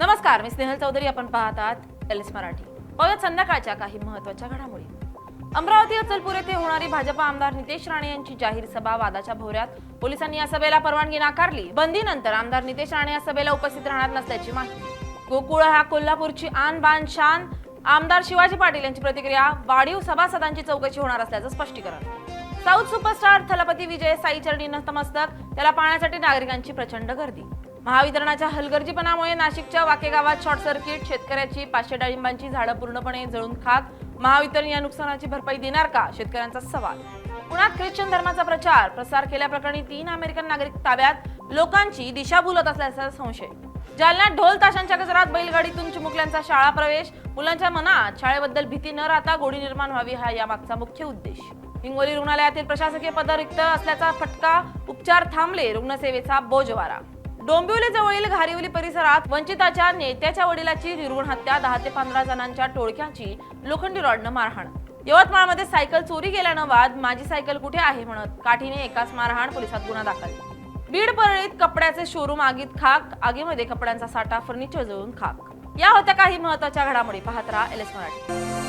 नमस्कार, मी स्नेहल चौधरी. आपण पाहतात एलएस मराठी. पाहूयात संध्याकाळच्या काही महत्त्वाच्या घडामोडी. अमरावती अचलपूर येथे होणारी भाजपा आमदार नितेश राणे यांची जाहीर सभा वादाच्या भोवऱ्यात. पोलिसांनी या सभेला परवानगी नाकारली. बंदीनंतर आमदार नितेश राणे या सभेला उपस्थित राहणार नसल्याची माहिती. गोकुळ हा कोल्हापूरची आन बान शान. आमदार शिवाजी पाटील यांची प्रतिक्रिया. वाढीव सभासदांची चौकशी होणार असल्याचं स्पष्टीकरण. साऊथ सुपरस्टार थलपती विजय साई चरणी नतमस्तक. त्याला पाहण्यासाठी नागरिकांची प्रचंड गर्दी. महावितरणाच्या हलगर्जीपणामुळे नाशिकच्या वाके गावात शॉर्ट सर्किट. शेतकऱ्याची 500 डाळिंबांची झाडं पूर्णपणे जळून खाक. महावितरण या नुकसानाची भरपाई देणार का, शेतकऱ्यांचा सवाल. पुण्यात ख्रिश्चन धर्माचा प्रसार केल्याप्रकरणी 3 अमेरिकन नागरिक ताब्यात. लोकांची दिशाभूल होत असल्याचा संशय. जालन्यात ढोल ताशांच्या गजरात बैलगाडीतून चिमुकल्यांचा शाळा प्रवेश. मुलांच्या मनात शाळेबद्दल भीती न राहता गोडी निर्माण व्हावी, हा यामागचा मुख्य उद्देश. हिंगोली रुग्णालयातील प्रशासकीय पद रिक्त असल्याचा फटका. उपचार थांबले, रुग्णसेवेचा बोजवारा. डोंबिवली जवळील घारिवली परिसरात वंचिताच्या नेत्याच्या वडिलाची निर्घृण हत्या. 10 ते 15 जणांच्या टोळक्याची लोखंडी रॉडनं मारहाण. यवतमाळमध्ये सायकल चोरी गेल्यानं वाद. माझी सायकल कुठे आहे म्हणत काठीने एकाच मारहाण. पोलिसात गुन्हा दाखल. बीड परळीत कपड्याचे शोरूम आगीत खाक. आगीमध्ये कपड्यांचा साठा, फर्निचर जळून खाक. या होत्या काही महत्त्वाच्या घडामोडी. पाहत राहा एलएस मराठी.